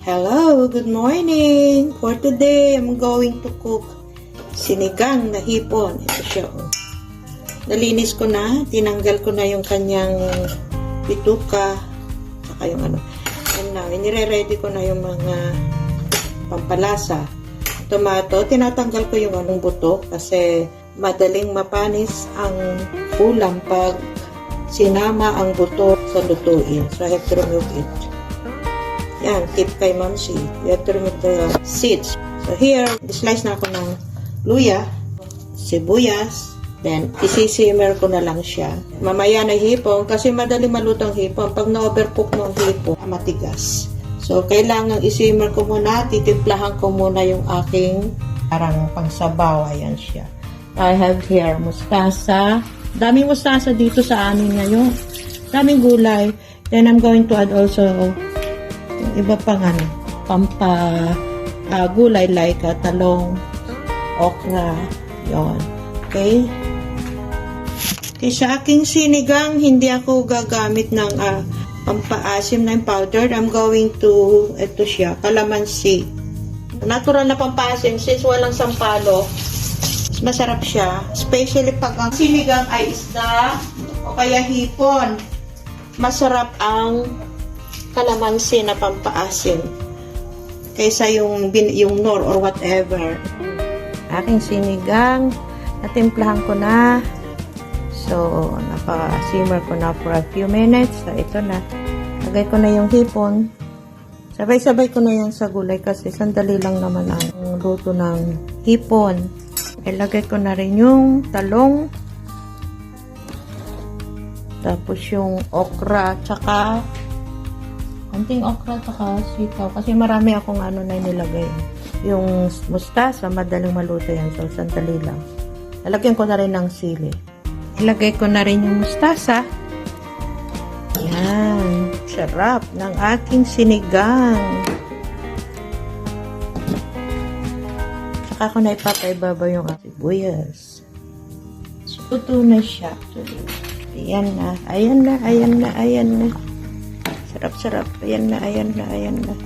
Hello, good morning. For today, I'm going to cook sinigang na hipon. Ito siya. Nalinis ko na, tinanggal ko na yung kanyang bituka, saka yung ano. And now, inire-ready ko na yung mga pampalasa. Tomato, tinatanggal ko yung anong buto kasi madaling mapanis ang ulam pag sinama ang buto sa lutuin. So, I have to remove it. Yan, tip kay Mamsi. You have to remove the seeds. So, here, slice na ako ng luya, sibuyas, then, isisimmer ko na lang siya. Mamaya na hipon, kasi madali malutong hipon. Pag na-overcook ng hipon, matigas. So, kailangan isimmer ko muna, titimplahan ko muna yung aking parang pangsabaw. Ayan siya. I have here mustasa. Daming mustasa dito sa amin ngayon. Daming gulay. Then, I'm going to add also yung iba pang gulay like talong, okra, yon. Okay? Okay, sa aking sinigang, hindi ako gagamit ng pampaasim na yung powder. I'm going to, ito siya, kalamansi. Natural na pampaasim, since walang sampalo, masarap siya. Especially pag ang sinigang ay isda o kaya hipon. Masarap ang kalamansi na pampaasim kaysa yung nor or whatever. Aking sinigang, natimplahan ko na. So, napa-simmer ko na for a few minutes. So, ito na. Lagay ko na yung hipon. Sabay-sabay ko na yan sa gulay kasi sandali lang naman ang luto ng hipon. Ilagay ko na rin yung talong. Tapos yung okra, tsaka konting okra, tsaka sitaw. Kasi marami akong na nilagay. Yung mustasa, madaling maluto yan. So, sandali lang. Lalagyan ko na rin ng sili. Ilagay ko na rin yung mustasa. Yan. Sarap ng aking sinigang. Tsaka ko na ipapaibabaw yung sibuyas. Luto na siya. Ayan na. Ayan na. Ayan na. Ayan na. Sarap-sarap. Ayan na. Ayan na. Ayan na.